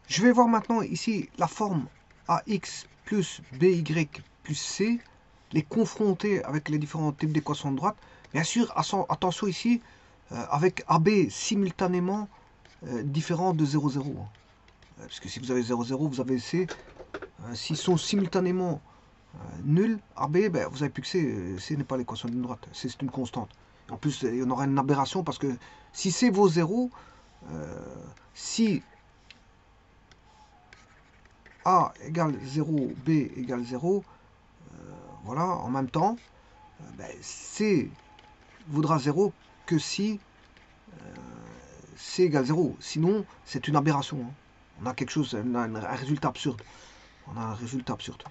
Je vais voir maintenant ici la forme AX plus BY plus C, les confronter avec les différents types d'équations de droite. Bien sûr, attention ici, avec AB simultanément différent de 0, 0. Parce que si vous avez 0, 0, vous avez C. S'ils sont simultanément nuls, AB, ben, vous avez plus que C. C n'est pas l'équation d'une droite. C, c'est une constante. En plus, il y en aura une aberration parce que si C vaut 0, si A égale 0, B égale 0, voilà, en même temps, ben, C vaudra 0 que si C égale 0. Sinon, c'est une aberration. Hein. On a quelque chose, on a un résultat absurde. On a un résultat absurde.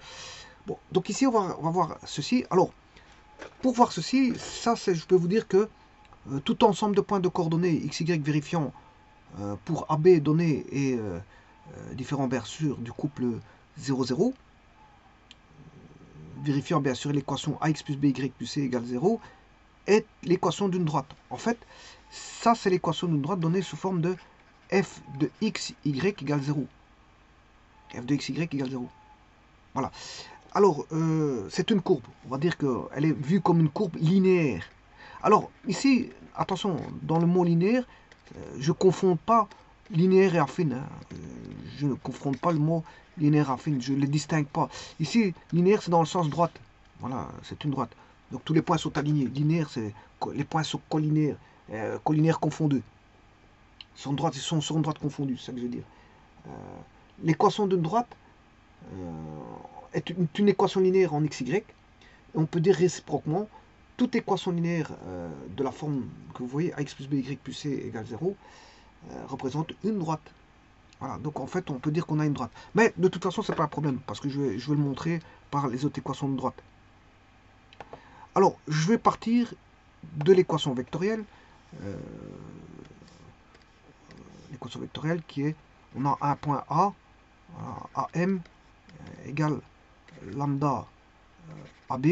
Bon, donc ici, on va voir ceci. Alors, pour voir ceci, ça, je peux vous dire que tout ensemble de points de coordonnées x, y vérifiant pour AB donné et différents bien sûr du couple 0, 0, vérifiant bien sûr l'équation ax plus by plus c égale 0, est l'équation d'une droite. En fait, ça c'est l'équation d'une droite donnée sous forme de f de x, y égale 0. f de x, y égale 0. Voilà. Alors, c'est une courbe. On va dire qu'elle est vue comme une courbe linéaire. Alors, ici, attention, dans le mot linéaire, je ne confonds pas linéaire et affine. Hein. Je ne confronte pas le mot linéaire et affine. Je ne les distingue pas. Ici, linéaire, c'est dans le sens droite. Voilà, c'est une droite. Donc, tous les points sont alignés. Linéaire, c'est les points sont collinaires. Collinaires confondus. Sont droite, ils sont sur une droite confondue, c'est ça que je veux dire. L'équation d'une droite est une équation linéaire en xy. Et on peut dire réciproquement, toute équation linéaire de la forme que vous voyez, ax plus by plus c égale 0, représente une droite. Voilà, donc en fait, on peut dire qu'on a une droite. Mais de toute façon, c'est pas un problème, parce que je vais le montrer par les autres équations de droite. Alors, je vais partir de l'équation vectorielle. L'équation vectorielle qui est, on a un point A, voilà, AM égale lambda AB.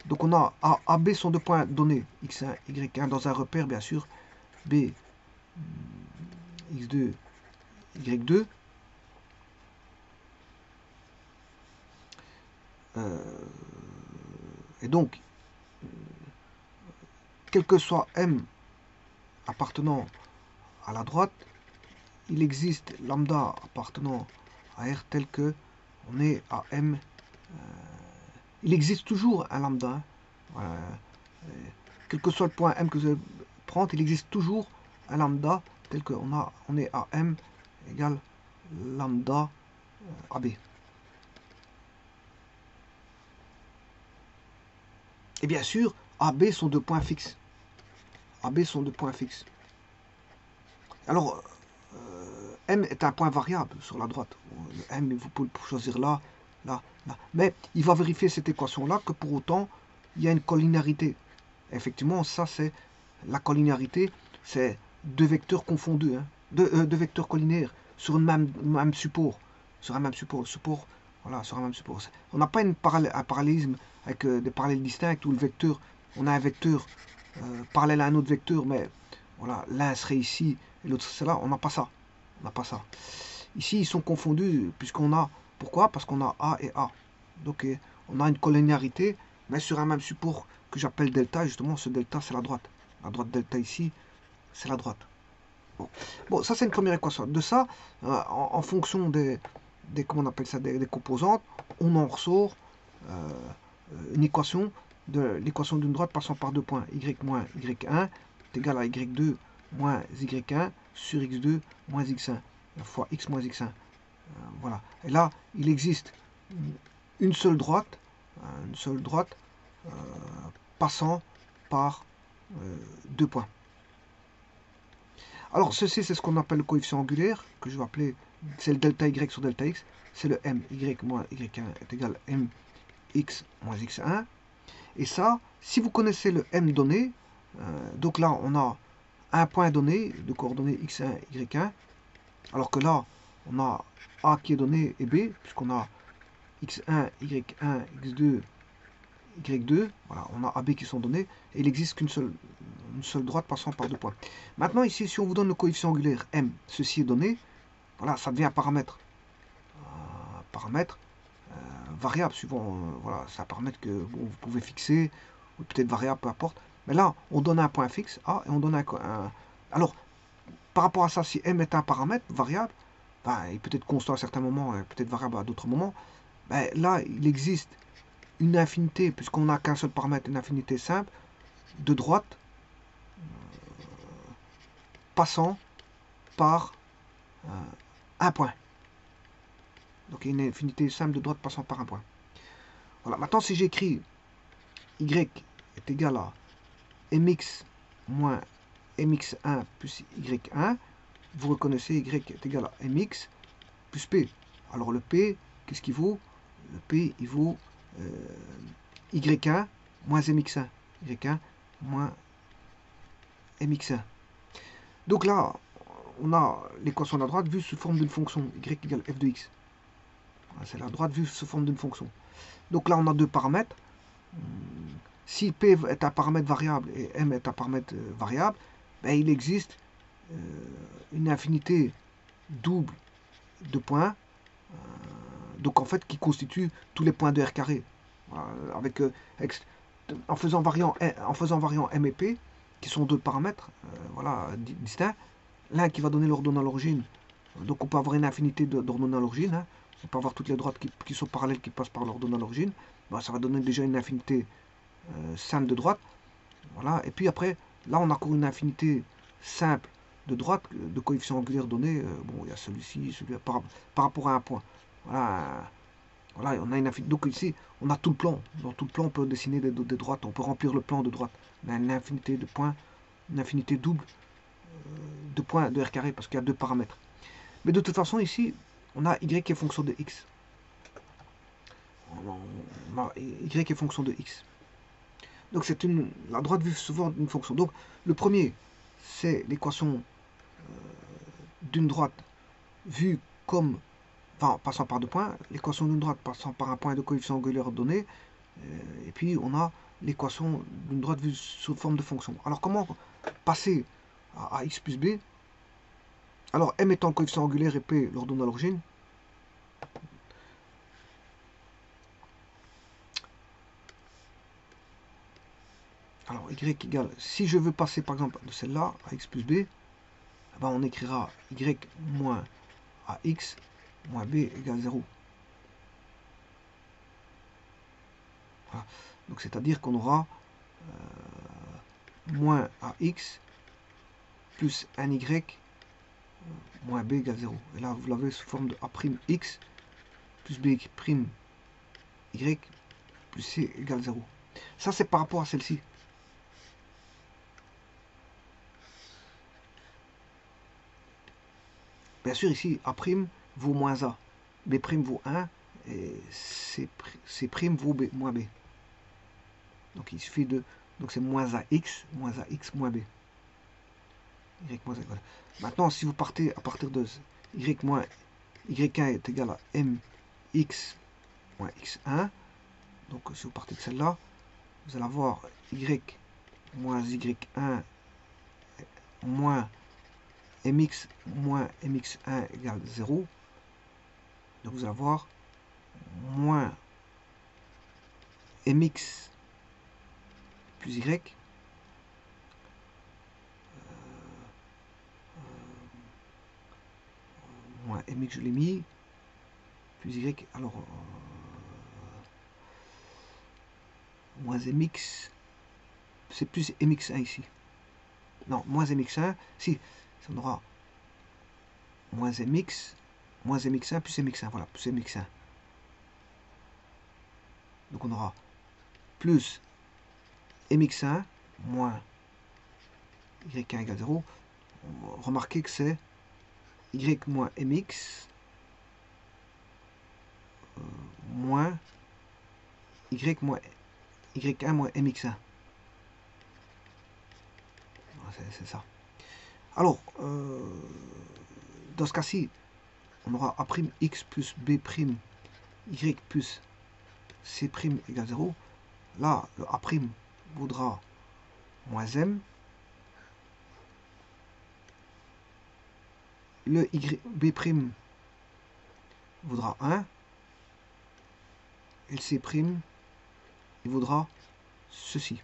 Donc on a A, AB sont deux points donnés, x1, y1, dans un repère bien sûr, B, x2, y2. Et donc, quel que soit M appartenant à la droite, il existe lambda appartenant à R tel que on est à M. Il existe toujours un lambda. Voilà. Quel que soit le point M que vous prendre, il existe toujours un lambda tel qu'on est à M égale lambda AB. Et bien sûr, AB sont deux points fixes. AB sont deux points fixes. Alors, M est un point variable sur la droite. Le M, vous pouvez le choisir là, là, là. Mais il va vérifier cette équation-là que pour autant, il y a une collinéarité. Effectivement, ça c'est la collinéarité, c'est deux vecteurs confondus, hein, deux vecteurs collinaires sur un même support. Sur un même support, voilà, sur un même support. On n'a pas un parallélisme avec des parallèles distincts où le vecteur, on a un vecteur parallèle à un autre vecteur, mais voilà, l'un serait ici et l'autre serait là. On n'a pas ça. On n'a pas ça. Ici, ils sont confondus puisqu'on a, pourquoi? Parce qu'on a A et A. Donc, on a une collinéarité, mais sur un même support que j'appelle delta. Justement, ce delta, c'est la droite. La droite delta ici, c'est la droite. Bon, ça, c'est une première équation. De ça, en fonction des comment on appelle ça, des composantes, on en ressort une équation de l'équation d'une droite passant par deux points. Y moins y1 est égal à y2 moins y1 sur x2 moins x1 fois x moins x1. Voilà. Et là, il existe une seule droite passant par deux points. Alors, ceci, c'est ce qu'on appelle le coefficient angulaire, que je vais appeler, c'est le delta y sur delta x, c'est le m, y moins y1 est égal à m x moins x1. Et ça, si vous connaissez le m donné, donc là, on a un point donné de coordonnées x1, y1, alors que là, on a a qui est donné et b, puisqu'on a x1, y1, x2, y2, voilà, on a AB qui sont donnés, et il n'existe qu'une seule droite passant par deux points. Maintenant, ici, si on vous donne le coefficient angulaire m, ceci est donné, Voilà, ça devient un paramètre. Paramètre variable, suivant, voilà, c'est un paramètre que bon, vous pouvez fixer, ou peut-être variable, peu importe. Mais là, on donne un point fixe, A, et on donne un... Alors, par rapport à ça, si M est un paramètre variable, ben, il peut être constant à certains moments, et peut-être variable à d'autres moments, ben, là, il existe une infinité, puisqu'on n'a qu'un seul paramètre, une infinité simple, de droite, passant par un point. Donc, il y a une infinité simple de droite passant par un point. Voilà, maintenant, si j'écris y est égal à mx moins mx1 plus y1, vous reconnaissez y est égal à mx plus p. Alors le p, qu'est-ce qu'il vaut? Le p, il vaut y1 moins mx1. y1 moins mx1. Donc là, on a l'équation de la droite vue sous forme d'une fonction y égale f de x. C'est la droite vue sous forme d'une fonction. Donc là, on a deux paramètres. Si p est un paramètre variable et m est un paramètre variable, ben, il existe une infinité double de points, donc en fait qui constitue tous les points de R carré. Avec, en faisant variant m et p, qui sont deux paramètres voilà, distincts, l'un qui va donner l'ordonnée à l'origine, donc on peut avoir une infinité d'ordonnées à l'origine, hein. On peut avoir toutes les droites qui sont parallèles qui passent par l'ordonnée à l'origine, ben, ça va donner déjà une infinité simple de droite. Voilà. Et puis après, là on a encore une infinité simple de droite, de coefficients angulaires donnés. Bon, il y a celui-ci, celui-là, par rapport à un point. Voilà. Voilà, on a une infinité. Donc ici, on a tout le plan. Dans tout le plan, on peut dessiner des droites, on peut remplir le plan de droite. On a une infinité de points, une infinité double de points de R carré, parce qu'il y a deux paramètres. Mais de toute façon, ici, on a y qui est fonction de x. On a y qui est fonction de x. Donc c'est la droite vue souvent d'une fonction. Donc le premier, c'est l'équation d'une droite vue comme, enfin passant par deux points, l'équation d'une droite passant par un point de coefficient angulaire donné, et puis on a l'équation d'une droite vue sous forme de fonction. Alors comment passer à x plus b? Alors m étant le coefficient angulaire et p l'ordonnée à l'origine. Alors y égale, si je veux passer par exemple de celle-là à x plus b, ben, on écrira y moins ax moins b égale 0. Voilà. Donc c'est-à-dire qu'on aura moins ax plus 1y moins b égale 0. Et là, vous l'avez sous forme de a'x plus b' y plus c égale 0. Ça, c'est par rapport à celle-ci. Bien sûr, ici, A' vaut moins A, B' vaut 1, et C' vaut B, moins B. Donc il suffit de... Donc c'est moins AX moins B. Y moins A, voilà. Maintenant, si vous partez à partir de Y moins Y1 est égal à MX moins X1, donc si vous partez de celle-là, vous allez avoir Y moins Y1 moins mx moins mx1 égale 0. Donc vous allez avoir moins mx plus y moins mx, je l'ai mis, plus y, alors moins mx, c'est plus mx1 ici. Non, moins mx1, si, ça aura moins mx1 plus mx1, voilà, plus mx1. Donc on aura plus mx1 moins y1 égale 0. Remarquez que c'est y moins mx moins y1 moins mx1. C'est ça. Alors, dans ce cas-ci, on aura a'x plus b' y plus c' égale 0. Là, le a' vaudra moins m. le B' vaudra 1, et le C', il vaudra ceci.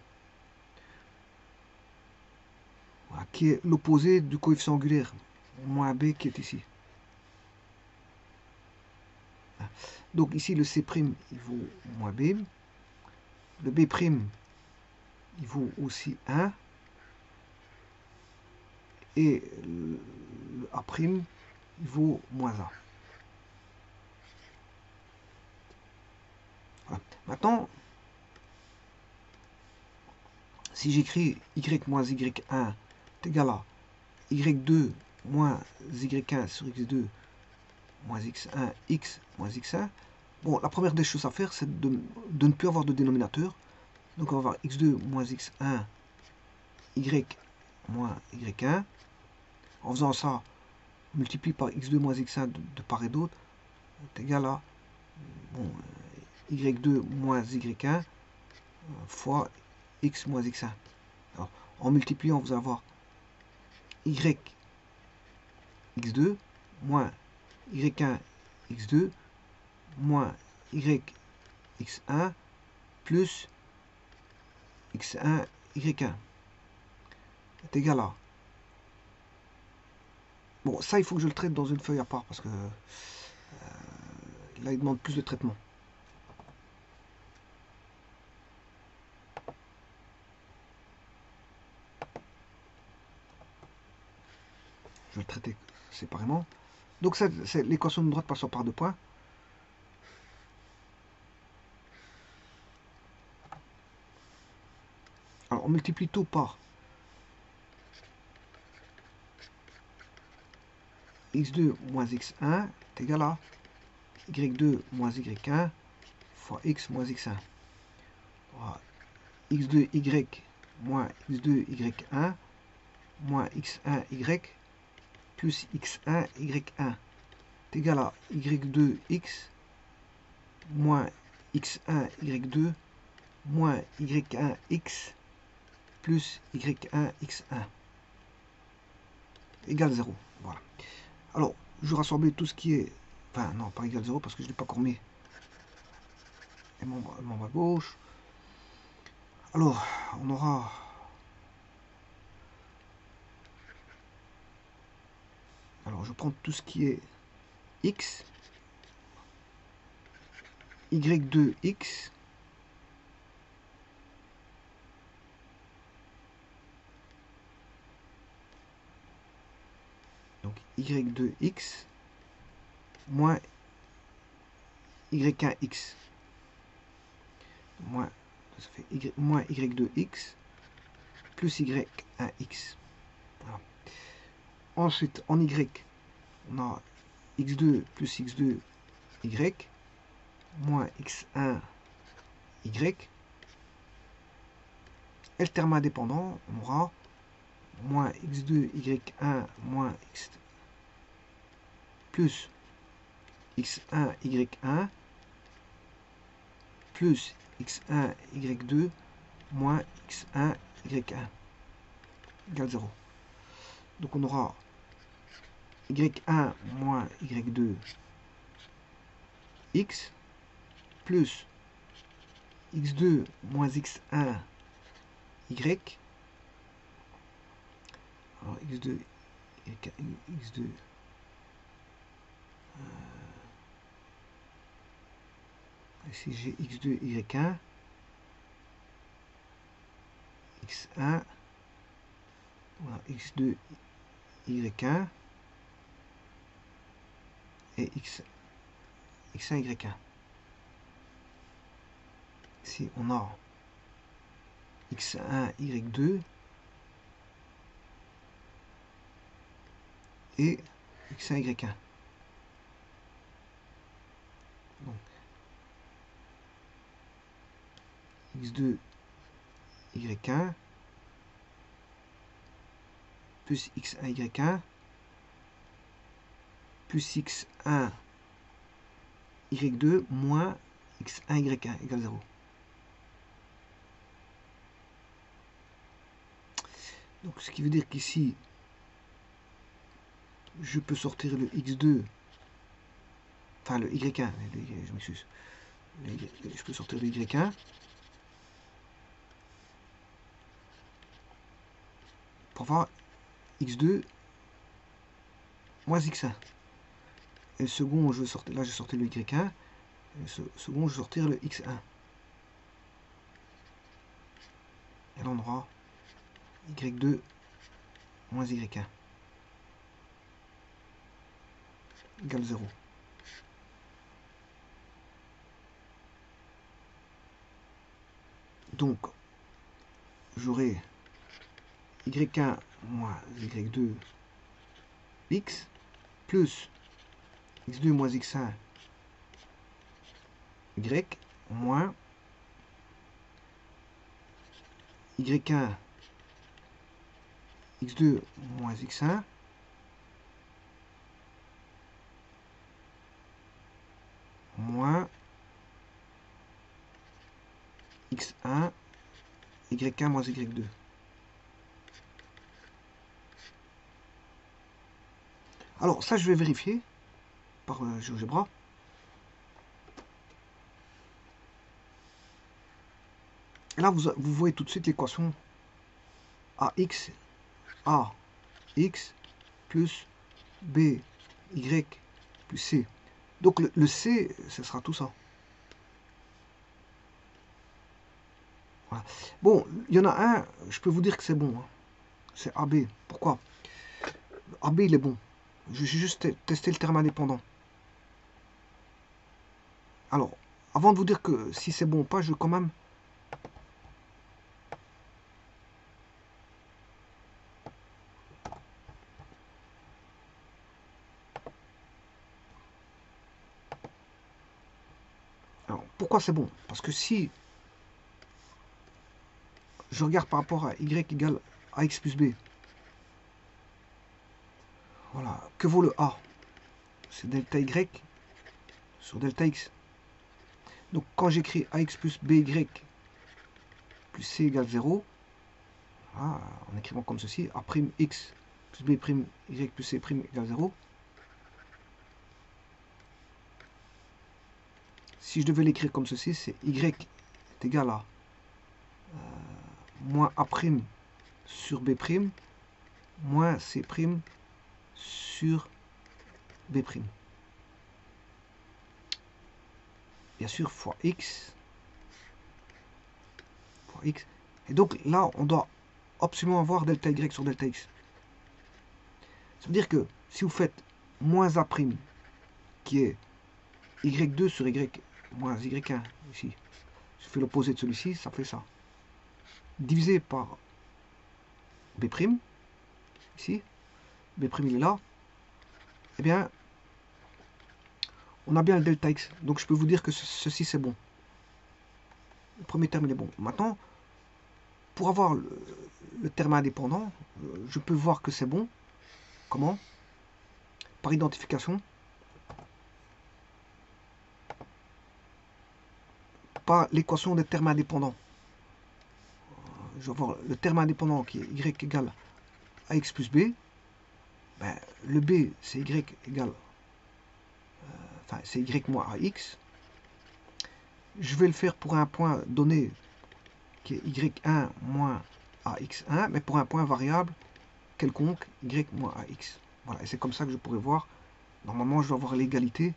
Voilà, qui est l'opposé du coefficient angulaire, moins B qui est ici. Donc ici, le C', il vaut moins B. Le B', il vaut aussi 1. Et le A', il vaut moins 1. Voilà. Maintenant, si j'écris y moins y1 est égal à y2 moins y1 sur x2 moins x1, x moins x1, bon, la première des choses à faire, c'est de ne plus avoir de dénominateur. Donc on va avoir x2 moins x1, y moins y1. En faisant ça, on multiplie par x2 moins x1 de part et d'autre, est égal à bon, y2 moins y1 fois x moins x1. Alors, en multipliant, vous allez avoir y x2 moins y1 x2 moins y x1 plus x1 y1 est égal à... Bon, ça, il faut que je le traite dans une feuille à part parce que là, il demande plus de traitement. Je vais le traiter séparément. Donc, c'est l'équation de droite passant par deux points. Alors, on multiplie tout par x2 moins x1 est égal à y2 moins y1 fois x moins x1. Voilà. x2y moins x2y1 moins x1y plus x1y1 est égal à y2x moins x1y2 moins y1x plus y1x1 égale 0. Voilà. Alors, je vais rassembler tout ce qui est... Enfin, non, pas égal 0 parce que je ne l'ai pas encore mis. Et le membre à gauche. Alors, on aura... Alors, je prends tout ce qui est x, y2x, donc y2x moins y1x, moins, ça fait moins y2x plus y1x. Voilà. Ensuite, en y, on a x2 plus x2y moins x1y. Et le terme indépendant, on aura moins x2y1 moins x plus x1y1 plus x1y2 moins x1y1 égale 0. Donc on aura y1 moins y2 x plus x2 moins x1 y. Alors x2 x2 ici j'ai x2 y1 x1 voilà, x2 y1 et x1 y1. Ici on a x1 y2 et x1 y1. Donc x2 y1 plus x1 y1 plus x1 y2 moins x1 y1 égale 0. Donc ce qui veut dire qu'ici je peux sortir le x2, enfin le y1, je m'excuse, je peux sortir le y1, pour avoir x2 moins x1. Et le second, je vais sortir, là j'ai sorti le y1, et le second, je vais sortir le x1. Et là on aura y2 moins y1 égale 0. Donc, j'aurai y1 moins y2 x plus x2 moins x1 y moins y1 x2 moins x1 moins x1 y1 moins y2. Alors ça je vais vérifier par GeoGebra. Et là vous voyez tout de suite l'équation ax plus by plus c. Donc le c, ce sera tout ça. Voilà. Bon, il y en a un, je peux vous dire que c'est bon. Hein. C'est AB. Pourquoi? AB, il est bon. Je vais juste tester le terme indépendant. Alors, avant de vous dire que si c'est bon ou pas, je vais quand même... Alors, pourquoi c'est bon? Parce que si je regarde par rapport à y égale ax plus b, voilà, que vaut le a? C'est delta y sur delta x. Donc quand j'écris ax plus by plus c égale 0, voilà, en écrivant comme ceci, a' x plus b' y plus c' égale 0. Si je devais l'écrire comme ceci, c'est y est égal à moins a' sur b' moins c' sur b'. Bien sûr, fois x. Et donc là, on doit absolument avoir delta y sur delta x. Ça veut dire que si vous faites moins a' qui est y2 sur y moins y1 ici, je fais l'opposé de celui-ci, ça fait ça. Divisé par b', ici, b' il est là, eh bien, on a bien le delta x. Donc je peux vous dire que ceci c'est bon. Le premier terme il est bon. Maintenant, pour avoir le terme indépendant, je peux voir que c'est bon. Comment? Par identification. Par l'équation des termes indépendants. Je vais avoir le terme indépendant qui est y égale à x plus b. Ben, le b c'est y égale, enfin c'est y moins ax. Je vais le faire pour un point donné qui est y1 moins ax1, mais pour un point variable quelconque y moins ax. Voilà, et c'est comme ça que je pourrais voir. Normalement, je dois avoir l'égalité.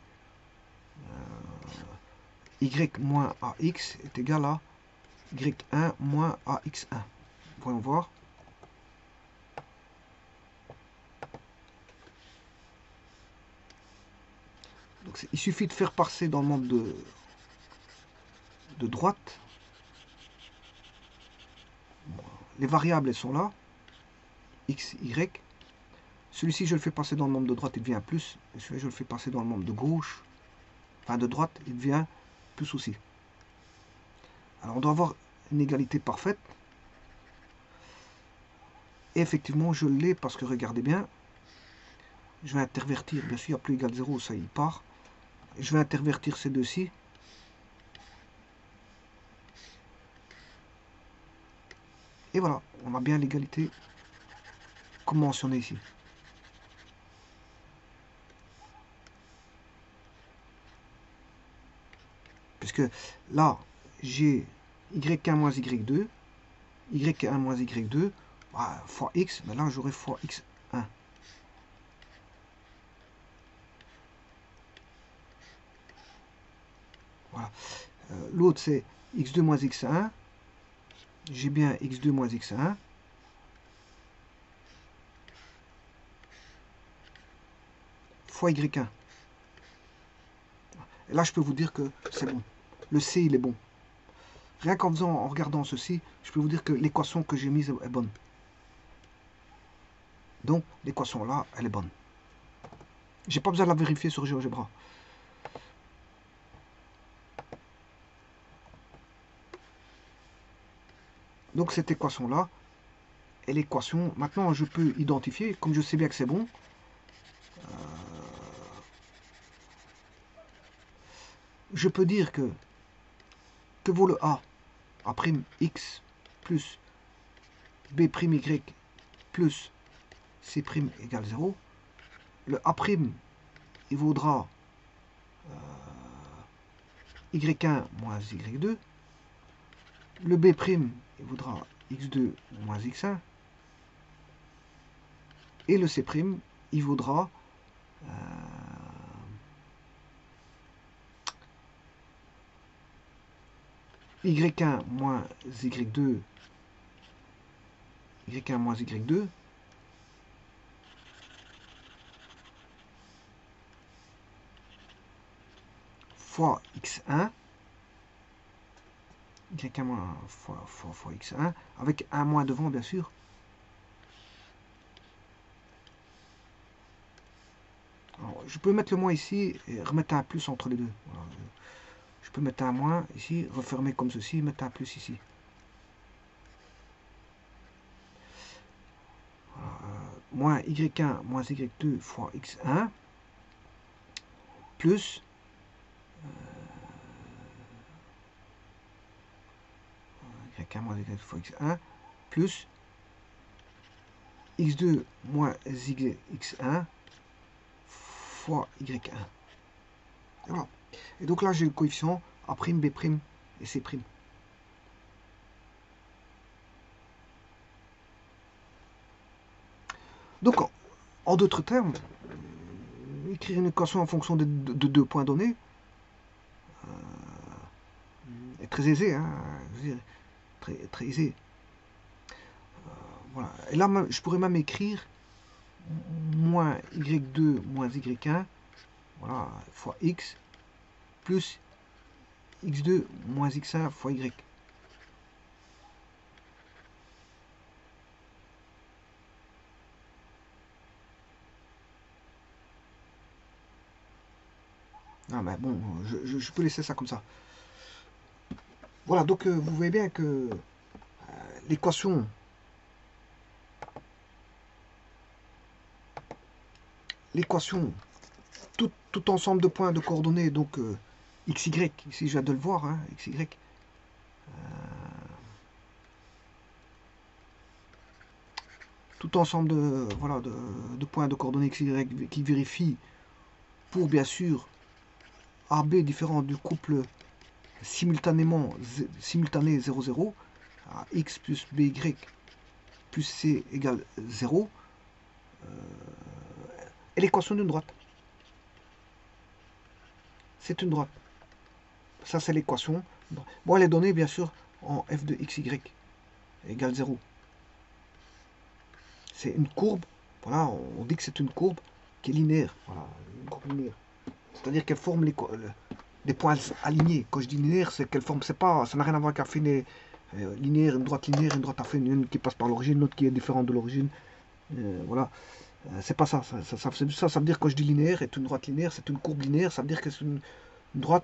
Y moins ax est égal à y1 moins ax1. Voyons voir. Donc, il suffit de faire passer dans le membre de droite. Les variables, elles sont là. X, Y. Celui-ci, je le fais passer dans le membre de droite, il devient plus. Et celui-là, je le fais passer dans le membre de gauche. Enfin, de droite, il devient plus aussi. Alors, on doit avoir une égalité parfaite. Et effectivement, je l'ai parce que, regardez bien, je vais intervertir. Bien sûr, il n'y a plus égal 0, ça, il part. Je vais intervertir ces deux-ci. Et voilà, on a bien l'égalité comme mentionné ici. Parce que là, j'ai y1 moins y2, y1 moins y2, bah, fois x, mais là j'aurai fois x1. Voilà. L'autre c'est x2 moins x1. J'ai bien x2 moins x1. Fois y1. Et là, je peux vous dire que c'est bon. Le C, il est bon. Rien qu'en faisant, en regardant ceci, je peux vous dire que l'équation que j'ai mise est bonne. Donc, l'équation là, elle est bonne. J'ai pas besoin de la vérifier sur GeoGebra. Donc, cette équation-là est l'équation. Maintenant, je peux identifier, comme je sais bien que c'est bon, je peux dire que vaut le A prime x plus b prime y plus c prime égale 0. Le A prime, il vaudra y1 moins y2. Le b prime, il vaudra x2 moins x1. Et le c prime, il vaudra y1 moins y2, y1 moins y2, fois x1, y1 moins fois x1, avec un moins devant, bien sûr. Alors, je peux mettre le moins ici et remettre un plus entre les deux. Voilà. Je peux mettre un moins ici, refermer comme ceci, mettre un plus ici. Voilà, moins y1 moins y2 fois x1 plus y1 moins y2 fois x1 plus x2 moins x1 fois y1. Et voilà. Et donc là, j'ai le coefficient A', B' et C'. Donc, en d'autres termes, écrire une équation en fonction de deux points donnés est très aisé, hein, je veux dire, très aisé. Voilà. Et là, je pourrais même écrire moins y2 moins y1, voilà, fois x, plus x2 moins x1 fois y. Ah mais bon, je peux laisser ça comme ça. Voilà, donc vous voyez bien que l'équation tout ensemble de points de coordonnées, donc xy, ici je viens de le voir, hein, xy, tout ensemble de, voilà, de points de coordonnées xy qui vérifie pour bien sûr AB différent du couple simultané 0,0 à x plus by plus c égale 0 est l'équation d'une droite. C'est une droite. Ça, c'est l'équation. Bon, elle est donnée, bien sûr, en f de xy égale 0. C'est une courbe. Voilà, on dit que c'est une courbe qui est linéaire. Voilà, une courbe linéaire. C'est-à-dire qu'elle forme des points alignés. Quand je dis linéaire, c'est qu'elle forme. C'est pas, ça n'a rien à voir avec un affine linéaire, une droite affine, une qui passe par l'origine, l'autre qui est différente de l'origine. Voilà. C'est pas ça. Ça veut dire quand je dis linéaire, est une droite linéaire, c'est une courbe linéaire, ça veut dire que c'est une droite.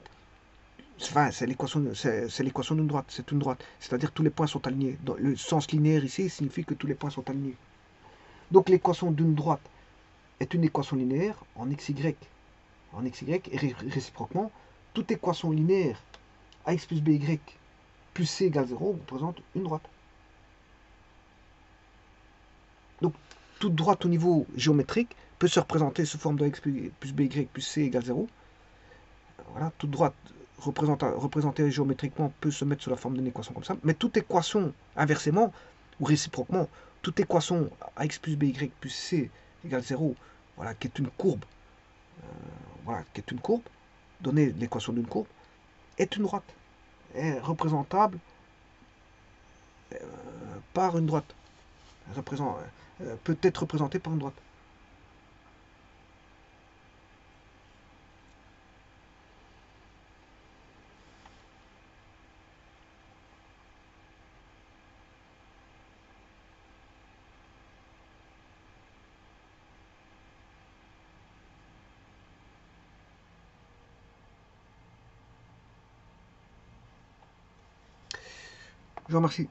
Enfin, c'est l'équation d'une droite, c'est une droite. C'est-à-dire que tous les points sont alignés. Dans le sens linéaire ici signifie que tous les points sont alignés. Donc l'équation d'une droite est une équation linéaire en xy, et réciproquement, toute équation linéaire ax plus by plus c égale 0 représente une droite. Donc toute droite au niveau géométrique peut se représenter sous forme de x plus by plus c égale 0. Voilà, toute droite représentée géométriquement peut se mettre sous la forme d'une équation comme ça, mais toute équation inversement ou réciproquement, toute équation ax plus by plus c égale 0, voilà, qui est une courbe, voilà, qui est une courbe, donner l'équation d'une courbe, est une droite, est représentable par une droite, peut être représentée par une droite. Je vous remercie.